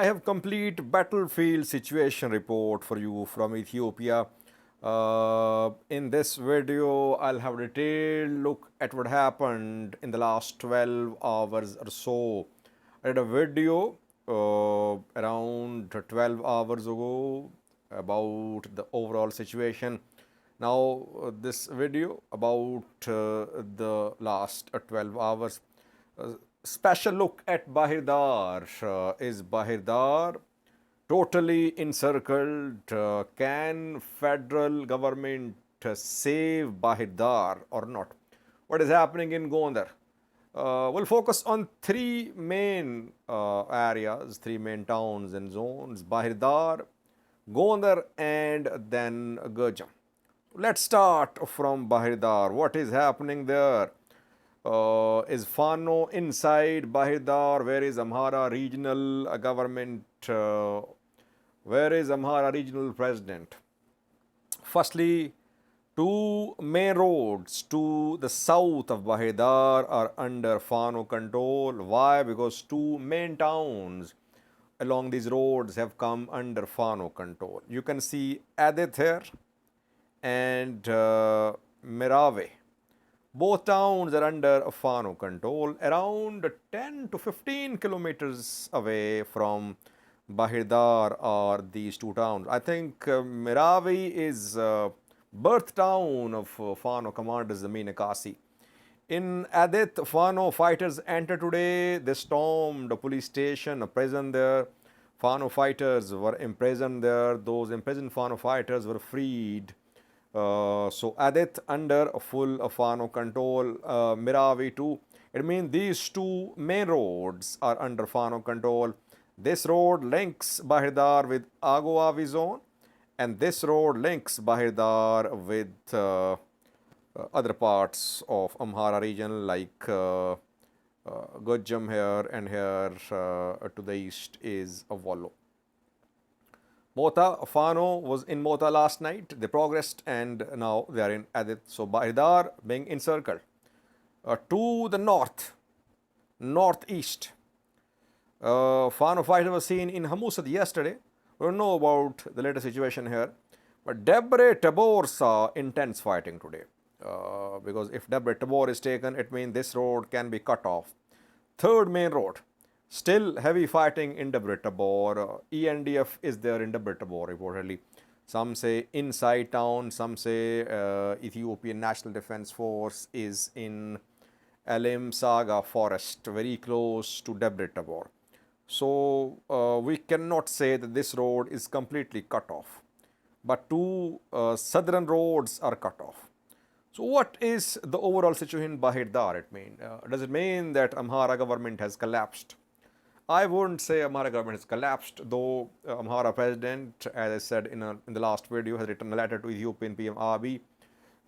I have complete battlefield situation report for you from Ethiopia. In this video, I'll have a detailed look at what happened in the last 12 hours or so. I did a video around 12 hours ago about the overall situation. Now, this video about the last 12 hours. Special look at Bahir Dar. Is Bahir Dar totally encircled? Can federal government save Bahir Dar or not? What is happening in Gondar? We'll focus on three main areas, three main towns and zones: Bahir Dar, Gondar, and then Gurjam. Let's start from Bahir Dar. What is happening there? Is Fano inside Bahir Dar? Where is Amhara regional government? Where is Amhara regional president? Firstly, two main roads to the south of Bahir Dar are under Fano control. Why? Because two main towns along these roads have come under Fano control. You can see Adith here and Mirave. Both towns are under Fano control, around 10 to 15 kilometers away from Bahir Dar are these two towns. I think Mirave is birth town of Fano commanders Zameen Kasi. In Adith, Fano fighters entered today. They stormed a police station, a prison there. Fano fighters were imprisoned there. Those imprisoned Fano fighters were freed. So Adith under full Fano control, Mirave too. It means these two main roads are under Fano control. This road links Bahir Dar with Agoavi zone, and this road links Bahir Dar with other parts of Amhara region like Gurjam here, and here to the east is Wallo. Mota, Fano was in Mota last night. They progressed and now they are in Adith. So Bahir Dar being encircled. To the north, northeast, Fano fighter was seen in Hamusad yesterday. We don't know about the latest situation here. But Debre Tabor saw intense fighting today. Because if Debre Tabor is taken, it means this road can be cut off. Third main road. Still heavy fighting in Debre Tabor. ENDF is there in Debre Tabor reportedly. Some say inside town, some say Ethiopian National Defense Force is in Elim Saga forest, very close to Debre Tabor. So we cannot say that this road is completely cut off. But two southern roads are cut off. So what is the overall situation in Bahir Dar? Does it mean that Amhara government has collapsed? I wouldn't say Amhara government has collapsed, though Amhara president, as I said in the last video, has written a letter to Ethiopian PM Abiy.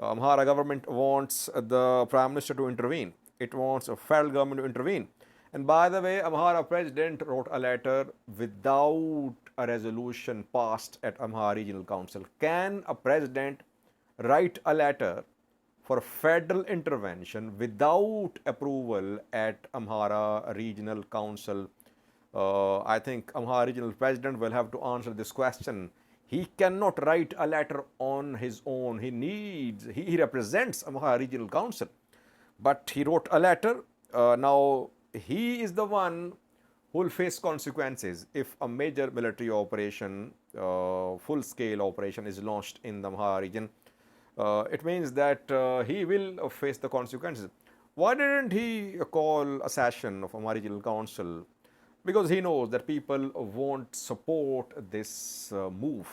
Amhara government wants the Prime Minister to intervene. It wants a federal government to intervene. And by the way, Amhara president wrote a letter without a resolution passed at Amhara Regional Council. Can a president write a letter for federal intervention without approval at Amhara Regional Council? I think Amhara Regional President will have to answer this question. He cannot write a letter on his own. He represents Amhara Regional Council. But he wrote a letter. Now, he is the one who will face consequences if a major military operation, full-scale operation is launched in the Amhara region. It means that he will face the consequences. Why didn't he call a session of Amhara Regional Council? Because he knows that people won't support this move,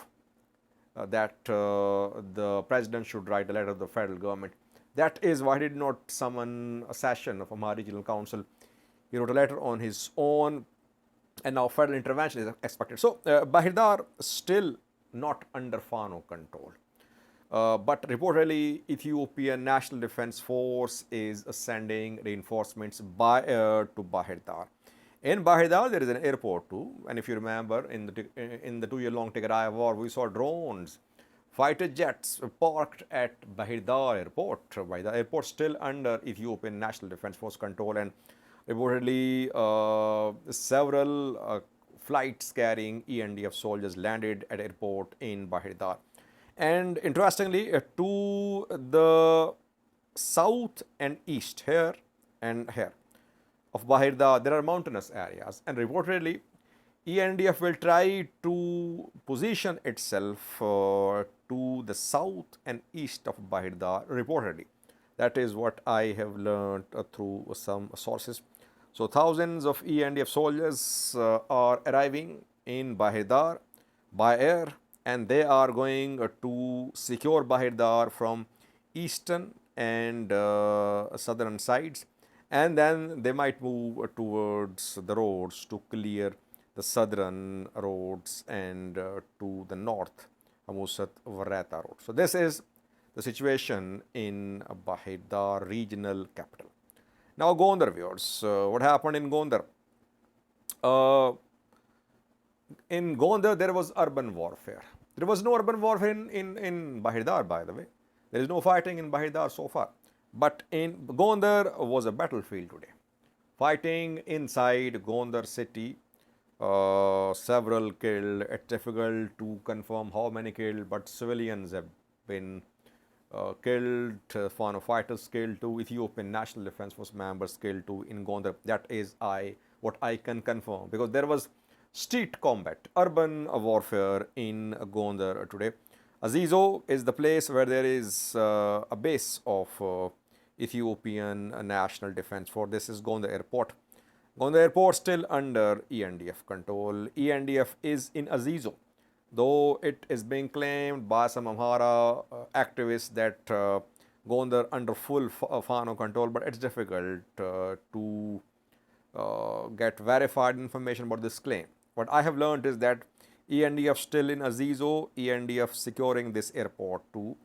that the president should write a letter to the federal government. That is why he did not summon a session of Amhara Regional Council. He wrote a letter on his own, and now federal intervention is expected. So Bahir Dar still not under Fano control. But reportedly, Ethiopian National Defense Force is sending reinforcements by air to Bahir Dar. In Bahir Dar, there is an airport too. And if you remember, in the 2-year-long Tigray war, we saw drones, fighter jets parked at Bahir Dar airport. Bahir Dar airport still under Ethiopian National Defense Force control. And reportedly, several flights carrying ENDF soldiers landed at airport in Bahir Dar. And interestingly, to the south and east, here and here, of Bahir Dar, there are mountainous areas, and reportedly, ENDF will try to position itself to the south and east of Bahir Dar, reportedly. That is what I have learned through some sources. So, thousands of ENDF soldiers are arriving in Bahir Dar by air, and they are going to secure Bahir Dar from eastern and southern sides, and then they might move towards the roads to clear the southern roads and to the north, Amusat Vareta road. So this is the situation in Bahir Dar regional capital. Now Gondar viewers, what happened in Gondar? In Gondar there was urban warfare. There was no urban warfare in Bahir Dar, by the way. There is no fighting in Bahir Dar so far. But in Gondar was a battlefield today. Fighting inside Gondar city, several killed. It's difficult to confirm how many killed, but civilians have been killed. Fano fighters killed, 2 Ethiopian National Defense Force members killed, 2 in Gondar. That is what I can confirm, because there was street combat, urban warfare in Gondar today. Azizo is the place where there is a base of Ethiopian National Defense Force. This is Gondar Airport. Gondar Airport still under ENDF control. ENDF is in Azizo, though it is being claimed by some Amhara activists that Gondar under full Fano control, but it's difficult to get verified information about this claim. What I have learned is that ENDF still in Azizo, ENDF securing this airport to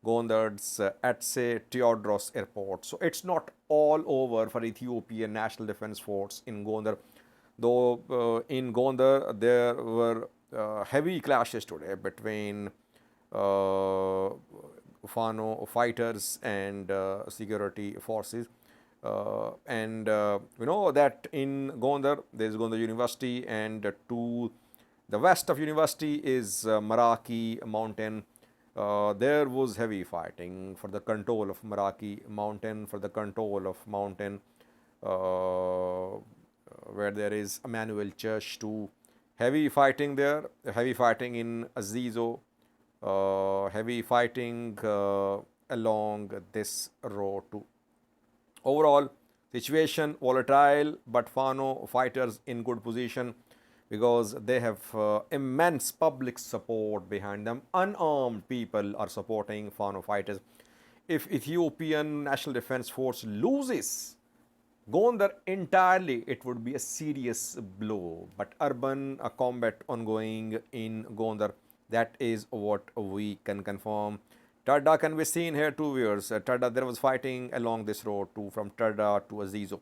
Gondar's Atse Teodros Airport. So it's not all over for Ethiopian National Defense Force in Gondar, though in Gondar there were heavy clashes today between Fano fighters and security forces. We know that in Gondar there is Gondar University, and to the west of university is Maraki mountain. There was heavy fighting for the control of Maraki mountain, for the control of mountain where there is Emmanuel Church too. Heavy fighting there, heavy fighting in Azizo, heavy fighting along this road too. Overall, situation volatile, but Fano fighters in good position because they have immense public support behind them. Unarmed people are supporting Fano fighters. If Ethiopian National Defense Force loses Gondar entirely, it would be a serious blow. But urban combat ongoing in Gondar, that is what we can confirm. Tada can be seen here 2 years. Tada, there was fighting along this road too, from Tada to Azizo.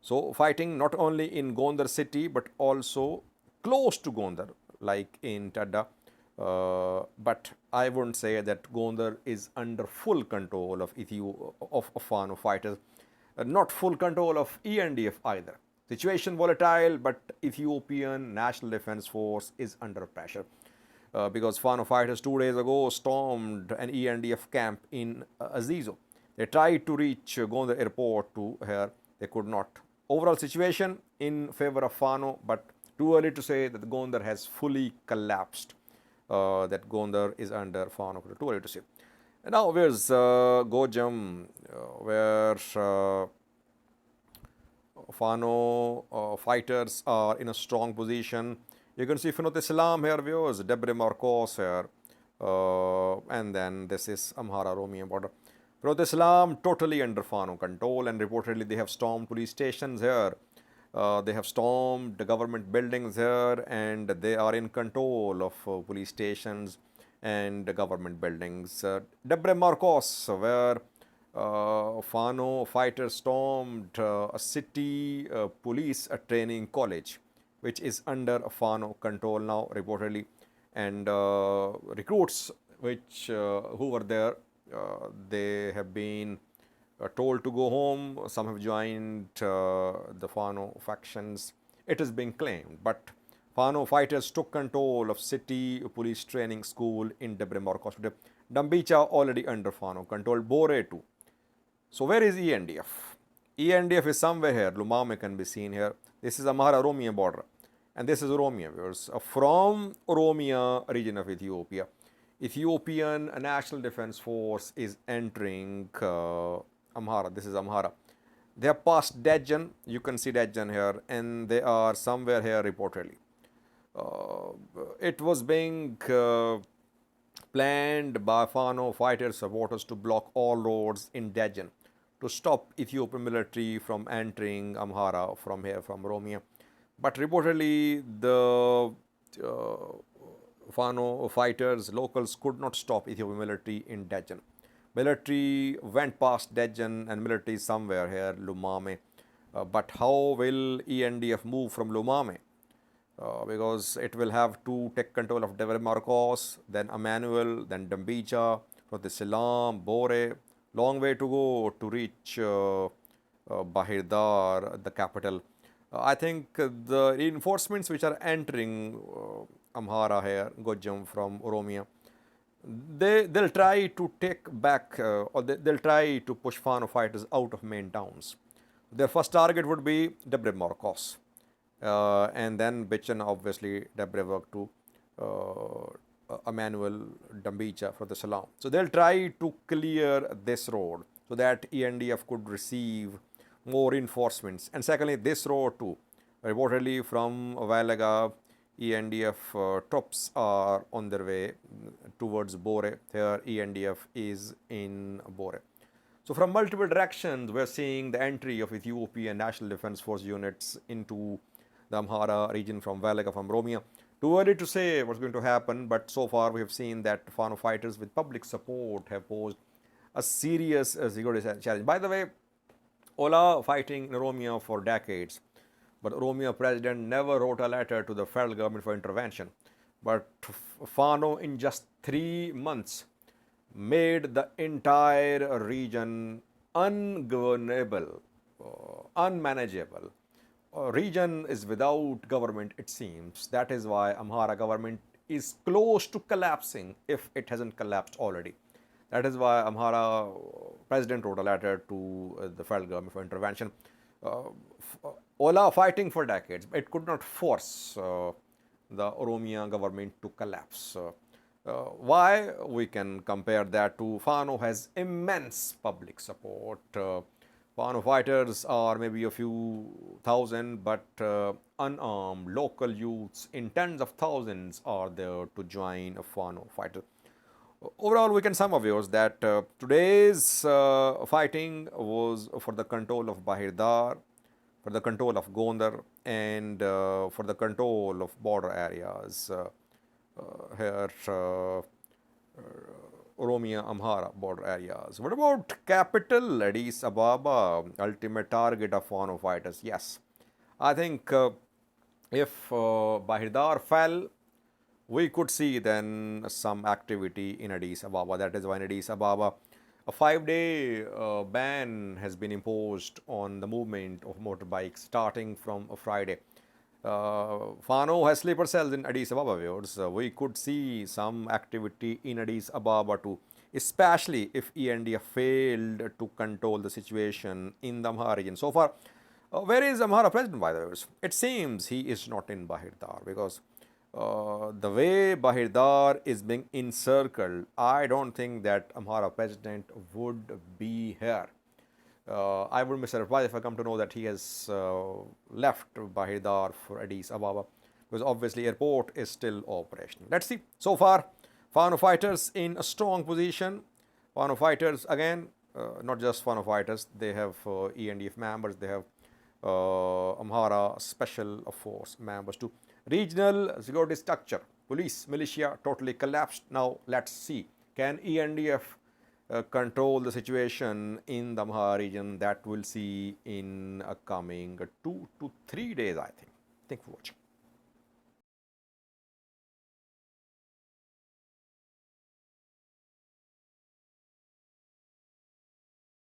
So fighting not only in Gondar city but also close to Gondar, like in Tada. But I wouldn't say that Gondar is under full control of Fano fighters. Not full control of ENDF either. Situation volatile, but Ethiopian National Defense Force is under pressure. Because Fano fighters 2 days ago stormed an ENDF camp in Azizo. They tried to reach Gondar airport to here, they could not. Overall situation in favor of Fano, but too early to say that Gondar has fully collapsed, that Gondar is under Fano, too early to say. And now where's Gojam, where Fano fighters are in a strong position. You can see Fano Islam here, viewers, Debre Marcos here, and then this is Amhara-Oromia border. Fano Islam totally under Fano control, and reportedly they have stormed police stations here. They have stormed the government buildings here, and they are in control of police stations and the government buildings. Debre Marcos, where Fano fighters stormed a city police training college, which is under Fano control now, reportedly, and recruits who were there, they have been told to go home. Some have joined the Fano factions. it is being claimed. But Fano fighters took control of city police training school in Debre Marcos. Dambicha already under Fano, controlled Bore too. So where is ENDF? ENDF is somewhere here. Lumame can be seen here. This is Amhara-Oromia border. And this is Oromia, viewers. From Oromia region of Ethiopia, Ethiopian National Defense Force is entering Amhara. This is Amhara. They have passed Dejan. You can see Dejan here. And they are somewhere here reportedly. It was being planned by Fano fighter supporters to block all roads in Dejan to stop Ethiopian military from entering Amhara from here, from Oromia. But reportedly, the Fano fighters, locals, could not stop Ethiopian military in Dejan. Military went past Dejan and military somewhere here, Lumame. But how will ENDF move from Lumame? Because it will have to take control of Debre Marcos, then Emmanuel, then Dambicha, from the Silam, Bore. Long way to go to reach Bahir Dar, the capital. I think the reinforcements which are entering Amhara here, Gojam from Oromia, they'll try to take back or they'll try to push Fano fighters out of main towns. Their first target would be Debre Marcos. And then Bichen, obviously, Debre work to Emmanuel, Dambicha for the Salam. So they'll try to clear this road so that ENDF could receive more reinforcements. And secondly, this road too. Reportedly from Valaga, ENDF troops are on their way towards Bore. Here ENDF is in Bore. So from multiple directions, we're seeing the entry of Ethiopian National Defense Force units into the Amhara region from Valaga, from Oromia. Too early to say what's going to happen, but so far we have seen that Fano fighters with public support have posed a serious security challenge. By the way, Ola fighting in Oromia for decades, but Oromia president never wrote a letter to the federal government for intervention. But Fano in just 3 months made the entire region ungovernable, unmanageable. Region is without government, it seems. That is why Amhara government is close to collapsing, if it hasn't collapsed already. That is why Amhara president wrote a letter to the federal government for intervention. Ola fighting for decades, but it could not force the Oromia government to collapse. Why? We can compare that to Fano has immense public support. Fano fighters are maybe a few thousand, but unarmed local youths in tens of thousands are there to join a Fano fighter. Overall, we can sum up, viewers, that today's fighting was for the control of Bahir Dar, for the control of Gondar, and for the control of border areas here, Oromia, Amhara border areas. What about capital, Addis Ababa, ultimate target of Fano fighters? Yes, I think if Bahir Dar fell, we could see then some activity in Addis Ababa. That is why in Addis Ababa, a 5-day ban has been imposed on the movement of motorbikes starting from a Friday. Fano has sleeper cells in Addis Ababa, viewers. We could see some activity in Addis Ababa too, especially if ENDF failed to control the situation in the Amhara region. So far, where is Amhara president, by the way? It seems he is not in Bahir Dar, because the way Bahir Dar is being encircled, I don't think that Amhara president would be here. I would be surprised if I come to know that he has left Bahir Dar for Addis Ababa, because obviously airport is still operational. Let's see. So far, Fano fighters in a strong position. Fano fighters, again, not just Fano fighters, they have ENDF members, they have Amhara Special Force members too. Regional security structure, police, militia totally collapsed. Now let's see, can ENDF control the situation in the Amhara region? That we'll see in a coming 2 to 3 days, I think. Thank you for watching.